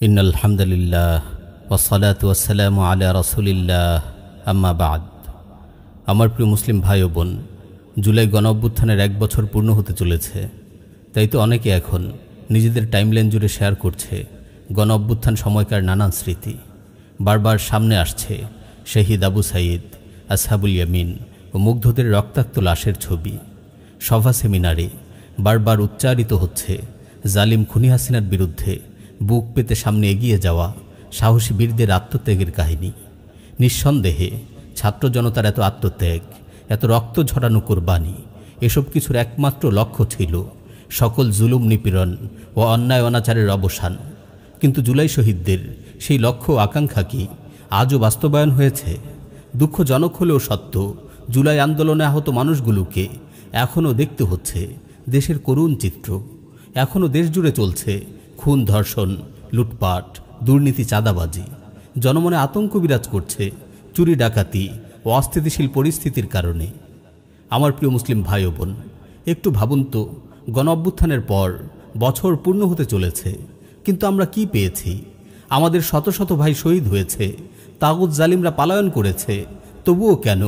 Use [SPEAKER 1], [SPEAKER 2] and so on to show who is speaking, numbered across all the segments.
[SPEAKER 1] ইন্নাল হামদুলিল্লাহ ওয়াসসালাতু ওয়াসসালামু আলা রাসূলিল্লাহ আম্মা বাদ। আমার প্রিয় মুসলিম ভাই ও বোন, জুলাই গণঅভ্যুত্থানের 1 বছর পূর্ণ হতে চলেছে। তাই তো অনেকে এখন নিজেদের টাইমলাইন জুড়ে শেয়ার করছে গণঅভ্যুত্থান সময়কার নানান স্মৃতি। বারবার সামনে আসছে শহীদ আবু সাঈদ, আসহাবুল ইয়ামিন ও মুগ্ধদের রক্তাক্ত লাশের ছবি। সভা সেমিনারে বারবার উচ্চারিত হচ্ছে জালিম খুনি হাসিনার বিরুদ্ধে বুক পেতে সামনে এগিয়ে যাওয়া সাহসী বীরদের আত্মত্যাগের কাহিনী। নিঃসন্দেহে ছাত্র জনতার এত আত্মত্যাগ, এত রক্ত ঝরানো কোরবানি, এসব কিছুর একমাত্র লক্ষ্য ছিল সকল জুলুম, নিপীড়ন ও অন্যায় অনাচারের অবসান। কিন্তু জুলাই শহীদদের সেই লক্ষ্য আকাঙ্ক্ষা কি আজও বাস্তবায়ন হয়েছে? দুঃখজনক হলেও সত্য, জুলাই আন্দোলনে আহত মানুষগুলোকে এখনও দেখতে হচ্ছে দেশের করুণ চিত্র। এখনও দেশ জুড়ে চলছে খুন, ধর্ষণ, লুটপাট, দুর্নীতি, চাঁদাবাজি। জনমনে আতঙ্ক বিরাজ করছে চুরি, ডাকাতি ও অস্থিতিশীল পরিস্থিতির কারণে। আমার প্রিয় মুসলিম ভাই ও বোন, একটু ভাবুন তো, গণঅভ্যুত্থানের পর বছর পূর্ণ হতে চলেছে, কিন্তু আমরা কি পেয়েছি? আমাদের শত শত ভাই শহীদ হয়েছে, তাগুত জালিমরা পলায়ন করেছে, তবুও কেন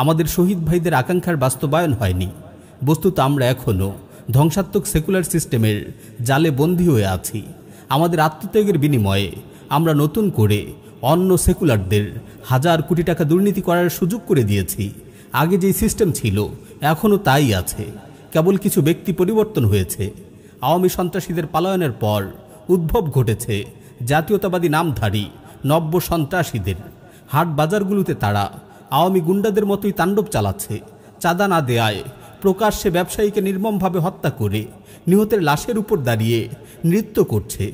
[SPEAKER 1] আমাদের শহীদ ভাইদের আকাঙ্ক্ষার বাস্তবায়ন হয়নি? বস্তুত আমরা এখনও ধ্বংসাত্মক সেকুলার সিস্টেমের জালে বন্দী হয়ে আছি। আমাদের আত্মত্যাগের বিনিময়ে আমরা নতুন করে অন্য সেকুলারদের হাজার কোটি টাকা দুর্নীতি করার সুযোগ করে দিয়েছি। আগে যেই সিস্টেম ছিল এখনও তাই আছে, কেবল কিছু ব্যক্তি পরিবর্তন হয়েছে। আওয়ামী সন্ত্রাসীদের পলায়নের পর উদ্ভব ঘটেছে জাতীয়তাবাদী নামধারী নব্য সন্ত্রাসীদের। হাট বাজারগুলোতে তারা আওয়ামী গুন্ডাদের মতোই তাণ্ডব চালাচ্ছে। চাঁদা না দেয়ায় প্রকাশ্যে ব্যবসায়ীকে নির্মমভাবে হত্যা করে নিহতের লাশের উপর দাঁড়িয়ে নৃত্য করছে।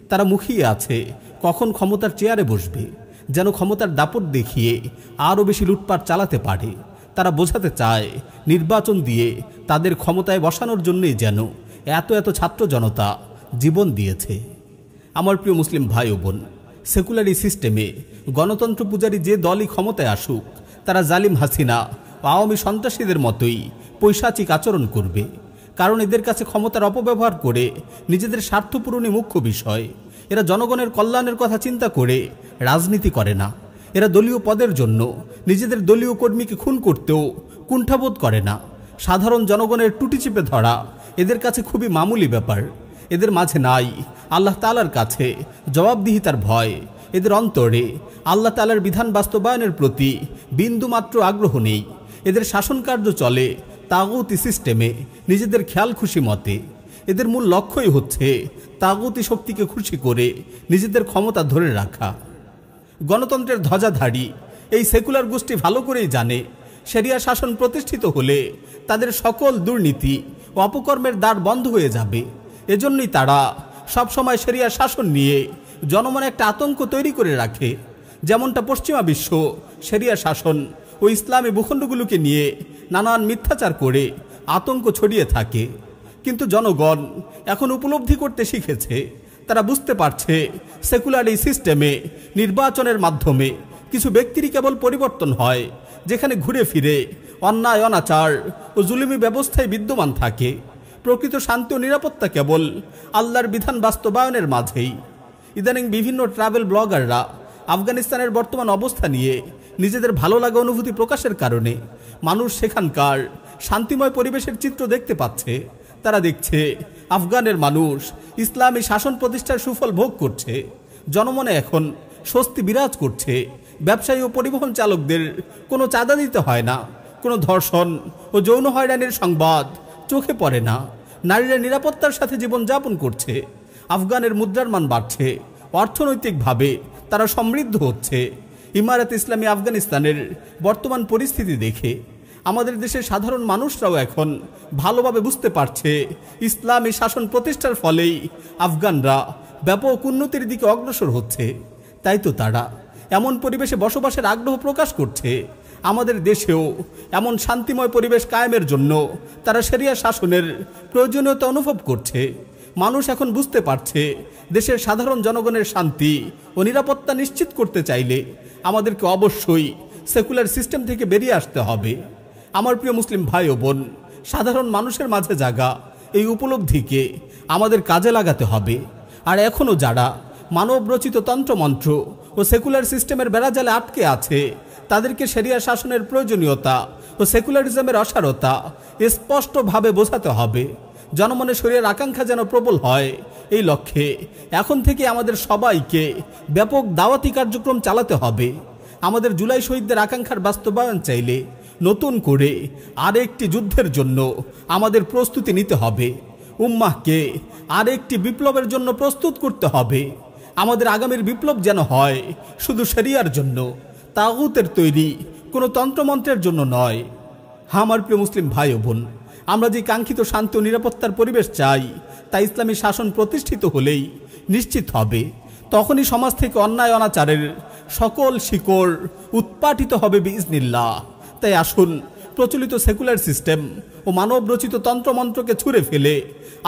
[SPEAKER 1] তারা মুখিয়ে আছে কখন ক্ষমতার চেয়ারে বসবে, যেন ক্ষমতার দাপট দেখিয়ে আরও বেশি লুটপাট চালাতে পারে। তারা বোঝাতে চায় নির্বাচন দিয়ে তাদের ক্ষমতায় বসানোর জন্যই যেন এত এত ছাত্র জনতা জীবন দিয়েছে। আমার প্রিয় মুসলিম ভাই ও বোন, সেকুলার এই সিস্টেমে গণতন্ত্র পূজারী যে দলই ক্ষমতায় আসুক, তারা জালিম হাসিনা ও আওয়ামী সন্ত্রাসীদের মতোই পৈশাচিক আচরণ করবে। কারণ এদের কাছে ক্ষমতার অপব্যবহার করে নিজেদের স্বার্থ পূরণই মুখ্য বিষয়। এরা জনগণের কল্যাণের কথা চিন্তা করে রাজনীতি করে না। এরা দলীয় পদের জন্য নিজেদের দলীয় কর্মীকে খুন করতেও কুণ্ঠাবোধ করে না। সাধারণ জনগণের টুটি চিপে ধরা এদের কাছে খুবই মামুলি ব্যাপার। এদের মাঝে নাই আল্লাহ তাআলার কাছে জবাবদিহিতার ভয়। এদের অন্তরে আল্লাহ তাআলার বিধান বাস্তবায়নের প্রতি বিন্দুমাত্র আগ্রহ নেই। এদের শাসন কার্য চলে তাগুতি সিস্টেমে, নিজেদের খেয়াল খুশি মতে। এদের মূল লক্ষ্যই হচ্ছে তাগুতি শক্তিকে খুশি করে নিজেদের ক্ষমতা ধরে রাখা। গণতন্ত্রের ধ্বজাধারী এই সেকুলার গোষ্ঠী ভালো করেই জানে শরিয়া শাসন প্রতিষ্ঠিত হলে তাদের সকল দুর্নীতি ও অপকর্মের দ্বার বন্ধ হয়ে যাবে। এজন্যই তারা সবসময় শরিয়া শাসন নিয়ে জনমনে একটা আতঙ্ক তৈরি করে রাখে। যেমনটা পশ্চিমা বিশ্ব শরিয়া শাসন ও ইসলামী ভূখণ্ডগুলোকে নিয়ে নানান মিথ্যাচার করে আতঙ্ক ছড়িয়ে থাকে। কিন্তু জনগণ এখন উপলব্ধি করতে শিখেছে। তারা বুঝতে পারছে সেকুলার এই সিস্টেমে নির্বাচনের মাধ্যমে কিছু ব্যক্তিরই কেবল পরিবর্তন হয়, যেখানে ঘুরে ফিরে অন্যায়, অনাচার ও জুলুমি ব্যবস্থায় বিদ্যমান থাকে। প্রকৃত শান্তি ও নিরাপত্তা কেবল আল্লাহর বিধান বাস্তবায়নের মাঝেই। ইদানিং বিভিন্ন ট্রাভেল ব্লগাররা আফগানিস্তানের বর্তমান অবস্থা নিয়ে নিজেদের ভালো লাগা অনুভূতি প্রকাশের কারণে মানুষ সেখানকার শান্তিময় পরিবেশের চিত্র দেখতে পাচ্ছে। তারা দেখছে আফগানের মানুষ ইসলামী শাসন প্রতিষ্ঠার সুফল ভোগ করছে। জনমনে এখন স্বস্তি বিরাজ করছে। ব্যবসায়ী ও পরিবহন চালকদের কোনো চাঁদা দিতে হয় না। কোনো ধর্ষণ ও যৌন হয়রানির সংবাদ চোখে পড়ে না। নারীরা নিরাপত্তার সাথে জীবনযাপন করছে। আফগানের মুদ্রার মান বাড়ছে। অর্থনৈতিকভাবে তারা সমৃদ্ধ হচ্ছে। ইমারাত ইসলামী আফগানিস্তানের বর্তমান পরিস্থিতি দেখে আমাদের দেশের সাধারণ মানুষরাও এখন ভালোভাবে বুঝতে পারছে ইসলামী শাসন প্রতিষ্ঠার ফলেই আফগানরা ব্যাপক উন্নতির দিকে অগ্রসর হচ্ছে। তাই তো তারা এমন পরিবেশে বসবাসের আগ্রহ প্রকাশ করছে। আমাদের দেশেও এমন শান্তিময় পরিবেশ কায়েমের জন্য তারা শরিয়া শাসনের প্রয়োজনীয়তা অনুভব করছে। মানুষ এখন বুঝতে পারছে দেশের সাধারণ জনগণের শান্তি ও নিরাপত্তা নিশ্চিত করতে চাইলে আমাদেরকে অবশ্যই সেকুলার সিস্টেম থেকে বেরিয়ে আসতে হবে। আমার প্রিয় মুসলিম ভাই ও বোন, সাধারণ মানুষের মাঝে জাগা এই উপলব্ধিকে আমাদের কাজে লাগাতে হবে। আর এখনও যারা মানবরচিত তন্ত্রমন্ত্র ও সেকুলার সিস্টেমের বেড়াজালে আটকে আছে, তাদেরকে শরিয়া শাসনের প্রয়োজনীয়তা ও সেকুলারিজমের অসারতা স্পষ্টভাবে বোঝাতে হবে। জনমনে শরিয়ার আকাঙ্ক্ষা যেন প্রবল হয়, এই লক্ষ্যে এখন থেকে আমাদের সবাইকে ব্যাপক দাওয়াতি কার্যক্রম চালাতে হবে। আমাদের জুলাই শহীদদের আকাঙ্ক্ষার বাস্তবায়ন চাইলে নতুন করে আরেকটি যুদ্ধের জন্য আমাদের প্রস্তুতি নিতে হবে। উম্মাহকে আরেকটি বিপ্লবের জন্য প্রস্তুত করতে হবে। আমাদের আগামীর বিপ্লব যেন হয় শুধু শরিয়ার জন্য, তাগুতের তৈরি কোনো তন্ত্রমন্ত্রের জন্য নয়। আমার প্রিয় মুসলিম ভাই ও বোন, আমরা যে কাঙ্ক্ষিত শান্তি ও নিরাপত্তার পরিবেশ চাই তা ইসলামী শাসন প্রতিষ্ঠিত হলেই নিশ্চিত হবে। তখনই সমাজ থেকে অন্যায় অনাচারের সকল শিকড় উৎপাটিত হবে বিইজনিল্লাহ। তাই আসুন প্রচলিত সেকুলার সিস্টেম ও মানবরচিত তন্ত্রমন্ত্রকে ছুঁড়ে ফেলে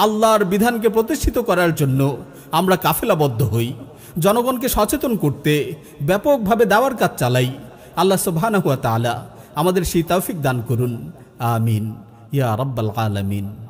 [SPEAKER 1] আল্লাহর বিধানকে প্রতিষ্ঠিত করার জন্য আমরা কাফেলাবদ্ধ হই। জনগণকে সচেতন করতে ব্যাপকভাবে দাওয়ার কাজ চালাই। আল্লাহ সুবহানাহু ওয়া তাআলা আমাদের সেই তৌফিক দান করুন। আমিন ইয়া রাব্বাল আলামিন।